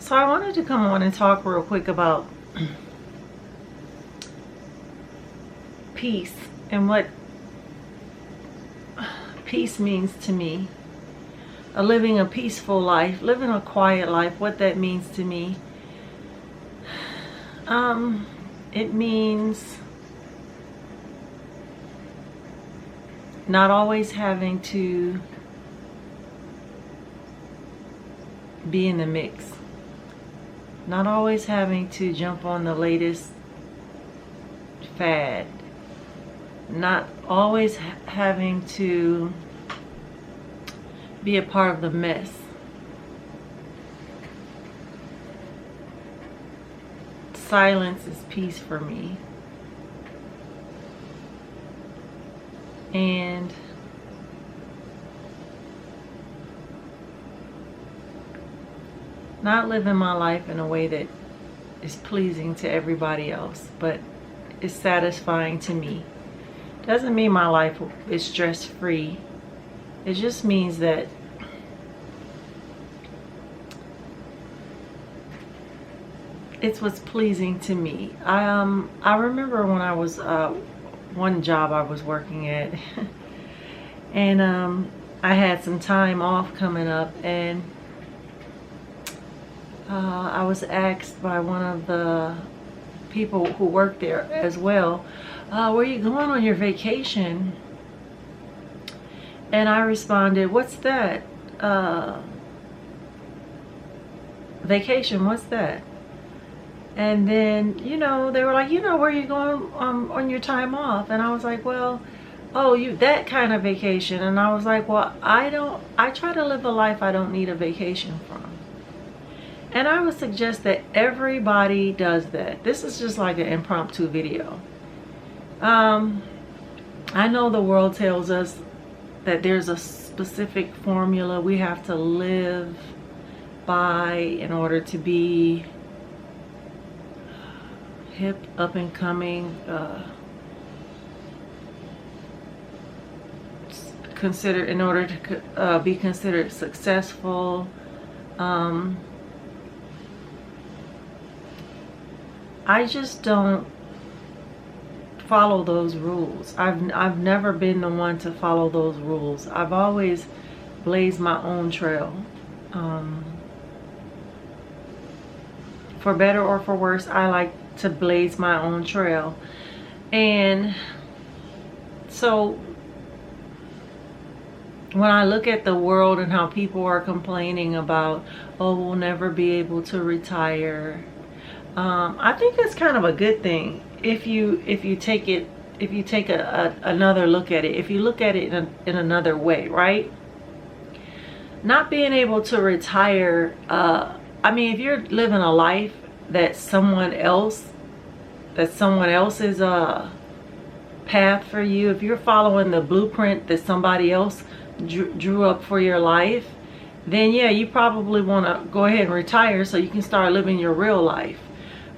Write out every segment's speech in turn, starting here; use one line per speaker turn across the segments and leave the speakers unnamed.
So I wanted to come on and talk real quick about peace and what peace means to me. Living a peaceful life, living a quiet life, what that means to me. It means not always having to be in the mix. Not always having to jump on the latest fad. Not always having to be a part of the mess. Silence is peace for me. And not living my life in a way that is pleasing to everybody else, but is satisfying to me. Doesn't mean my life is stress-free. It just means that it's what's pleasing to me. I remember when I was one job I was working at, and I had some time off coming up, and I was asked by one of the people who work there as well, where are you going on your vacation? And I responded, what's that? Vacation, what's that? And then, you know, they were like, you know, where you going on your time off? And I was like, well, oh, that kind of vacation. And I was like, well, I try to live a life I don't need a vacation from. And I would suggest that everybody does that. This is just like an impromptu video. I know the world tells us that there's a specific formula we have to live by in order to be hip, up and coming, in order to be considered successful. I just don't follow those rules. I've never been the one to follow those rules. I've always blazed my own trail. For better or for worse, I like to blaze my own trail. And so when I look at the world and how people are complaining about, oh, we'll never be able to retire, I think it's kind of a good thing if you take another look at it. If you look at it in another way, right? Not being able to retire, I mean, if you're living a life that someone else's path for you, if you're following the blueprint that somebody else drew up for your life, then yeah, you probably want to go ahead and retire so you can start living your real life.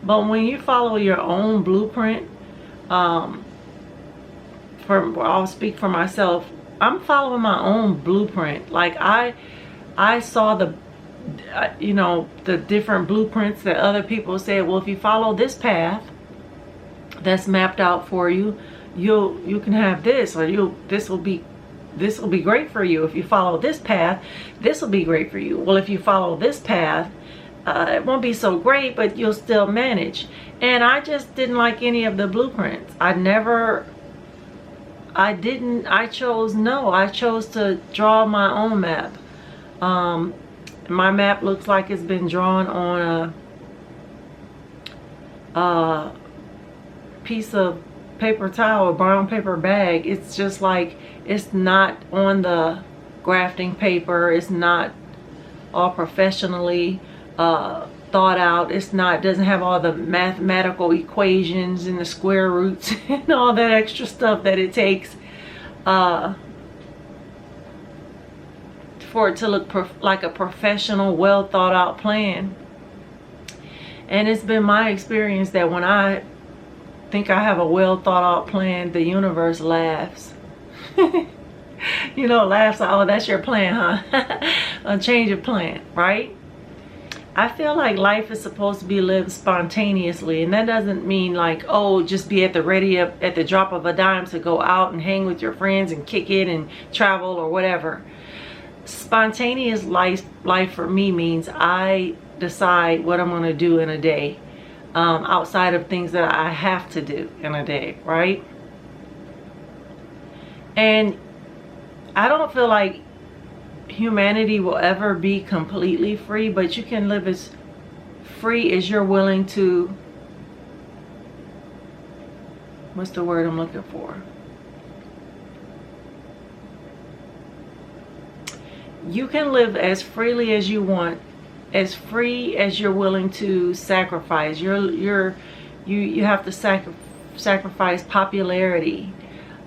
But when you follow your own blueprint, I'll speak for myself. I'm following my own blueprint. Like I saw the different blueprints that other people said, well, if you follow this path that's mapped out for you, you can have this, or this will be great for you. If you follow this path, this will be great for you. Well, if you follow this path, it won't be so great, but you'll still manage. And I just didn't like any of the blueprints. I chose to draw my own map. My map looks like it's been drawn on a piece of paper towel, brown paper bag. It's just like, it's not on the grafting paper. It's not all professionally thought out. Doesn't have all the mathematical equations and the square roots and all that extra stuff that it takes for it to look like a professional, well thought out plan. And it's been my experience that when I think I have a well thought out plan, the universe laughs. Laughs, oh, that's your plan, huh? A change of plan, right? I feel like life is supposed to be lived spontaneously, and that doesn't mean like, oh, just be at the ready at the drop of a dime to go out and hang with your friends and kick it and travel or whatever. Spontaneous life for me means I decide what I'm going to do in a day, outside of things that I have to do in a day, right? And I don't feel like humanity will ever be completely free, but you can live as free as you're willing to, what's the word I'm looking for? You can live as freely as you want, as free as you're willing to sacrifice. You have to sacrifice popularity.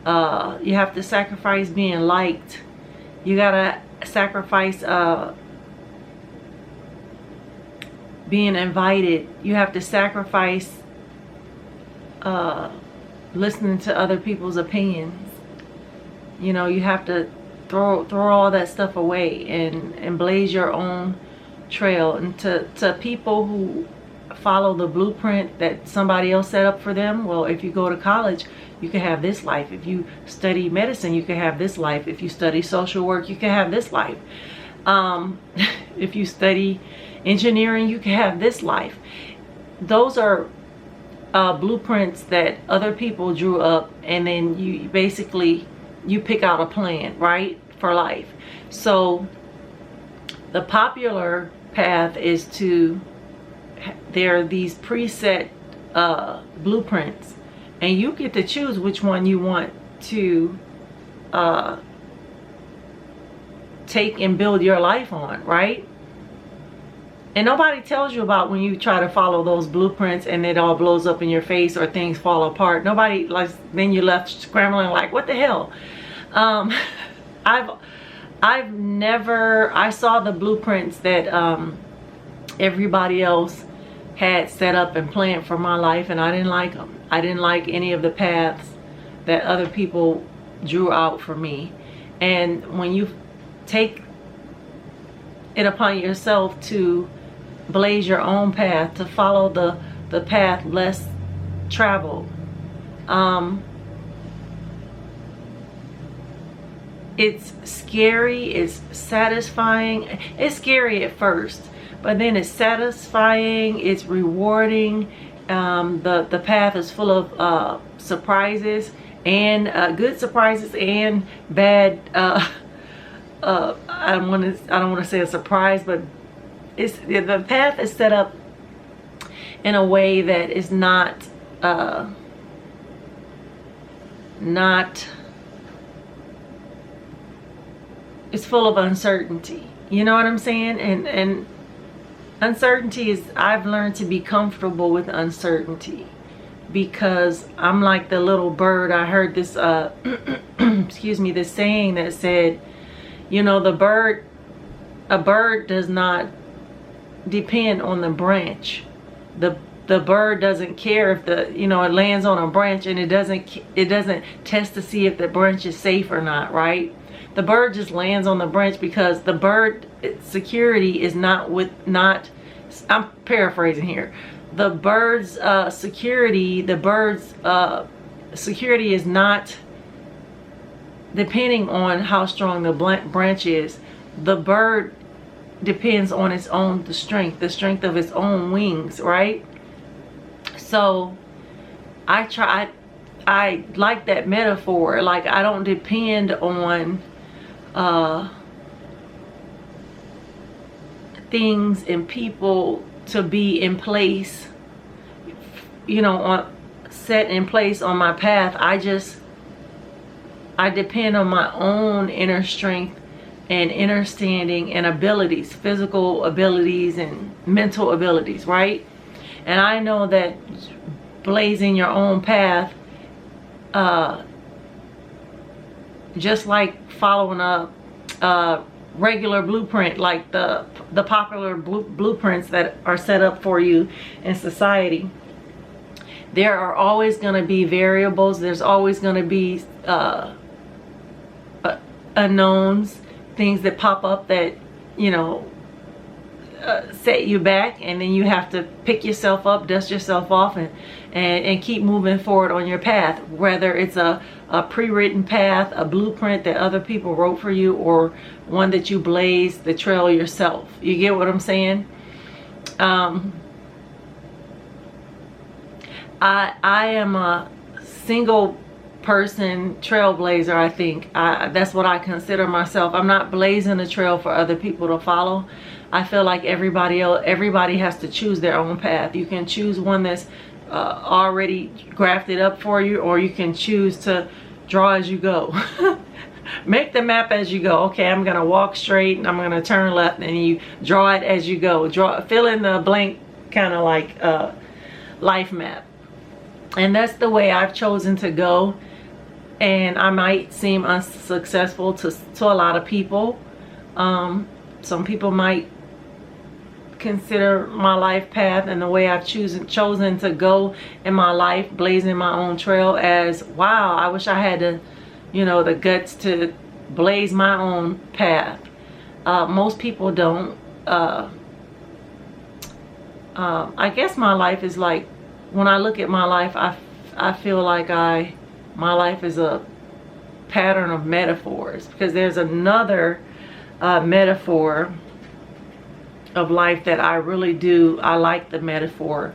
You have to sacrifice being liked. You gotta sacrifice being invited. You have to sacrifice listening to other people's opinions. You know, you have to throw all that stuff away and blaze your own trail. And to people who follow the blueprint that somebody else set up for them, well, if you go to college, you can have this life. If you study medicine, you can have this life. If you study social work, you can have this life. If you study engineering, you can have this life. Those are blueprints that other people drew up, and then you basically pick out a plan, right, for life. So the popular path is there are these preset blueprints, and you get to choose which one you want to take and build your life on, right? And nobody tells you about when you try to follow those blueprints and it all blows up in your face or things fall apart. Nobody, like, then you're left scrambling like, what the hell? I saw the blueprints that everybody else had set up and planned for my life, and I didn't like them. I didn't like any of the paths that other people drew out for me. And when you take it upon yourself to blaze your own path, to follow the path less traveled, it's scary, it's satisfying. It's scary at first, but then it's satisfying, it's rewarding. The path is full of surprises, and good surprises and bad. I don't want to say a surprise, but the path is set up in a way that is not it's full of uncertainty. You know what I'm saying? And uncertainty is, I've learned to be comfortable with uncertainty, because I'm like the little bird. I heard this excuse me, this saying that said, you know, a bird does not depend on the branch. The bird doesn't care if it lands on a branch, and it doesn't test to see if the branch is safe or not, right? The bird just lands on the branch because the bird security is I'm paraphrasing here. The bird's security is not depending on how strong the branch is. The bird depends on the strength of its own wings, right? So I like that metaphor. Like, I don't depend on things and people to be in place, set in place on my path. I depend on my own inner strength and understanding and abilities, physical abilities and mental abilities, right? And I know that blazing your own path, just like following a regular blueprint, like the popular blueprints that are set up for you in society, there are always going to be variables. There's always going to be unknowns, things that pop up that set you back, and then you have to pick yourself up, dust yourself off, and keep moving forward on your path, whether it's a pre-written path, a blueprint that other people wrote for you, or one that you blaze the trail yourself. You get what I'm saying? I am a single person trailblazer. I think that's what I consider myself. I'm not blazing a trail for other people to follow. I feel like everybody has to choose their own path. You can choose one that's already grafted up for you, or you can choose to draw as you go. Make the map as you go. Okay, I'm gonna walk straight and I'm gonna turn left, and you draw it as you go. Fill in the blank, kind of like life map. And that's the way I've chosen to go. And I might seem unsuccessful to a lot of people. Some people might consider my life path and the way I've chosen to go in my life, blazing my own trail, as, wow, I wish I had the guts to blaze my own path. Most people don't. I guess my life is like, when I look at my life, I feel like my life is a pattern of metaphors, because there's another metaphor of life that I really do. I like the metaphor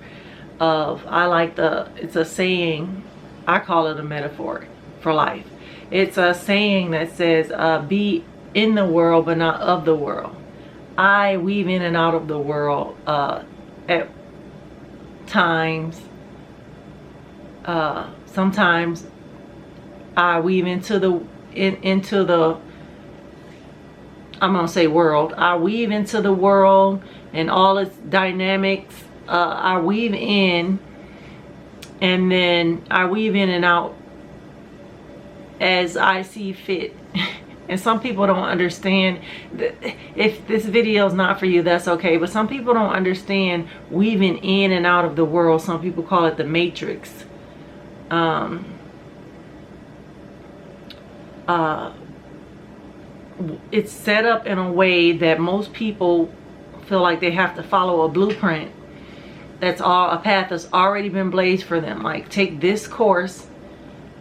of, it's a saying, I call it a metaphor for life. It's a saying that says, be in the world but not of the world. I weave in and out of the world at times. Sometimes I weave into the I'm gonna say world. I weave into the world and all its dynamics. I weave in, and then I weave in and out as I see fit. And some people don't understand. If this video is not for you, that's okay. But some people don't understand weaving in and out of the world. Some people call it the matrix. It's set up in a way that most people feel like they have to follow a blueprint. That's all, a path that's already been blazed for them. Like, take this course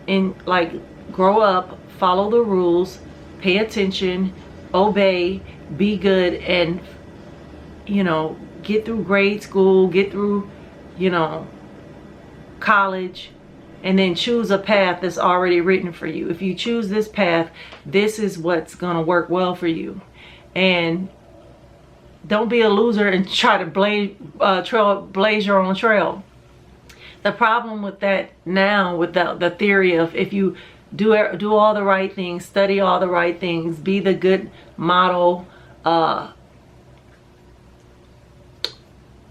and like grow up, follow the rules, pay attention, obey, be good, and get through grade school, get through college, and then choose a path that's already written for you. If you choose this path, this is what's gonna work well for you. And don't be a loser and try to blaze your own trail. The problem with that now, with the theory of, if you do all the right things, study all the right things, be the good model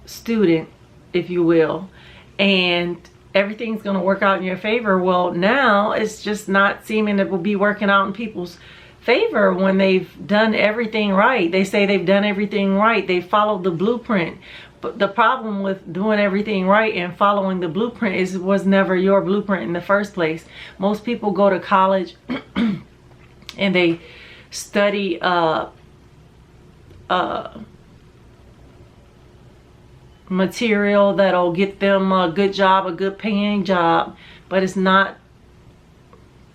student, if you will, and everything's going to work out in your favor. Well, now it's just not seeming to be working out in people's favor when they've done everything right. They say they've done everything right. They followed the blueprint. But the problem with doing everything right and following the blueprint is it was never your blueprint in the first place. Most people go to college and they study material that'll get them a good job, a good paying job, but it's not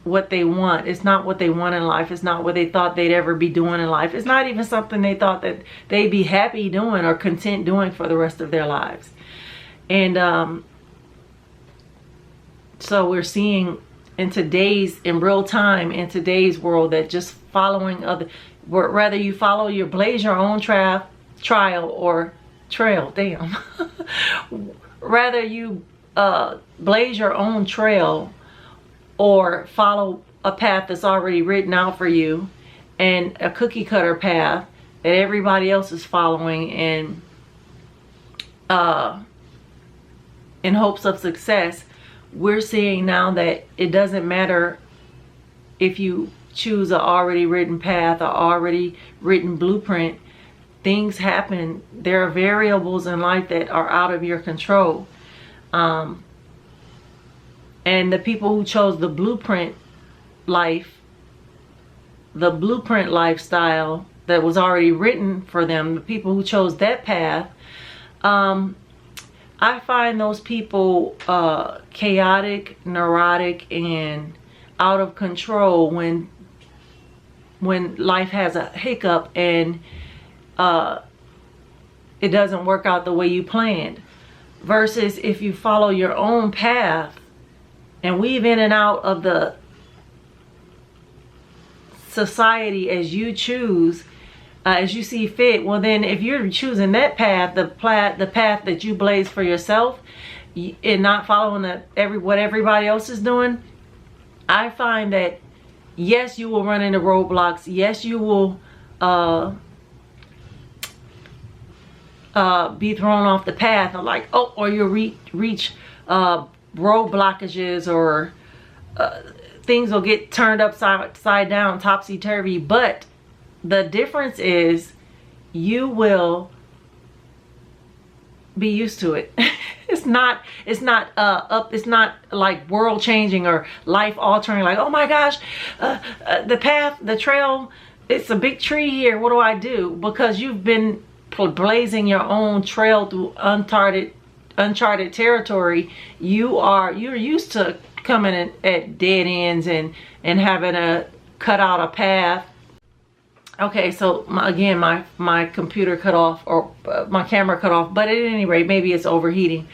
what they want. It's not what they want in life. It's not what they thought they'd ever be doing in life. It's not even something they thought that they'd be happy doing or content doing for the rest of their lives. And so we're seeing in real time, in today's world, that just following whether you blaze your own trail, rather you blaze your own trail or follow a path that's already written out for you, and a cookie cutter path that everybody else is following in hopes of success. We're seeing now that it doesn't matter if you choose an already written path or already written blueprint. Things happen. There are variables in life that are out of your control. And the people who chose the blueprint life, the blueprint lifestyle, that was already written for them, the people who chose that path, I find those people chaotic, neurotic, and out of control when life has a hiccup and it doesn't work out the way you planned. Versus if you follow your own path and weave in and out of the society as you choose, as you see fit, well then if you're choosing that path, the path that you blaze for yourself, and not following what everybody else is doing, I find that yes, you will run into roadblocks. Yes, you will be thrown off the path, or you'll reach road blockages, or things will get turned upside down, topsy-turvy. But the difference is you will be used to it. It's not like world changing or life altering, like, oh my gosh, the trail, it's a big tree here, what do I do? Because you've been blazing your own trail through uncharted territory. You're used to coming in at dead ends and having to cut out a path. Okay, so again, my computer cut off, or my camera cut off, but at any rate, maybe it's overheating.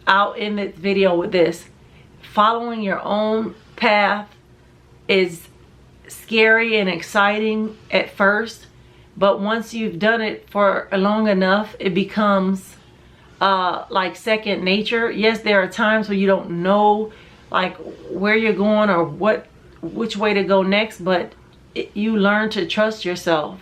I'll end this video with this. Following your own path is scary and exciting at first, but once you've done it for long enough, it becomes like second nature. Yes, there are times where you don't know like where you're going or which way to go next, but you learn to trust yourself.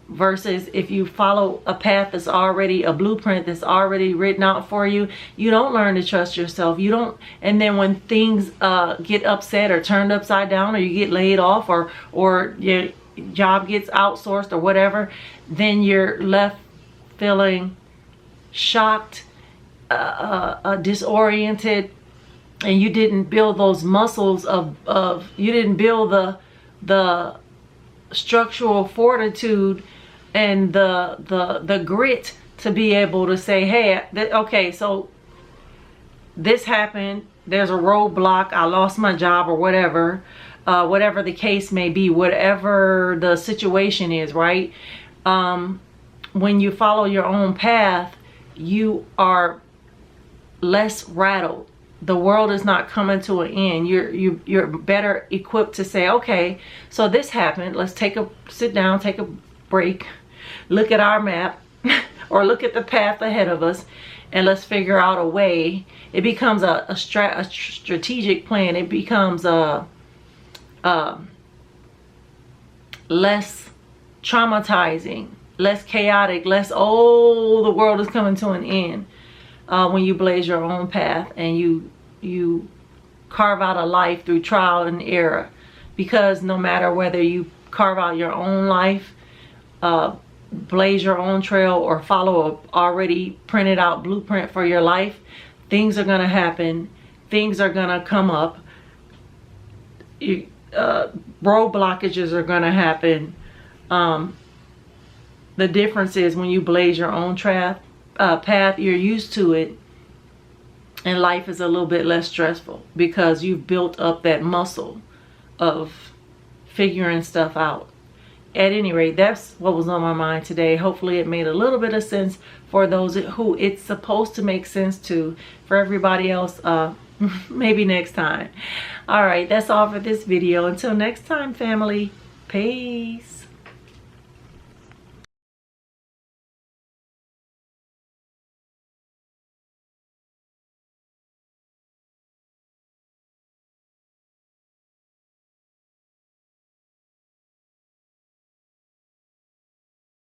Versus if you follow a path that's already a blueprint that's already written out for you, you don't learn to trust yourself. You don't, and then when things get upset or turned upside down, or you get laid off, or your job gets outsourced or whatever, then you're left feeling shocked, disoriented, and you didn't build those muscles of you didn't build the structural fortitude and the grit to be able to say, hey, okay, so this happened, there's a roadblock, I lost my job, or whatever the case may be, whatever the situation is, right? When you follow your own path, you are less rattled. The world is not coming to an end. You're better equipped to say, okay, so this happened, let's sit down, take a break, look at our map or look at the path ahead of us, and let's figure out a way. It becomes a strategic plan. It becomes less traumatizing, less chaotic, less, oh, the world is coming to an end. When you blaze your own path and you carve out a life through trial and error. Because no matter whether you carve out your own life, blaze your own trail, or follow a already printed out blueprint for your life, things are going to happen. Things are going to come up. Road blockages are going to happen. The difference is when you blaze your own path, you're used to it, and life is a little bit less stressful because you've built up that muscle of figuring stuff out. At any rate, that's what was on my mind today. Hopefully it made a little bit of sense for those who it's supposed to make sense to. For everybody else, maybe next time. All right, that's all for this video. Until next time, family. Peace.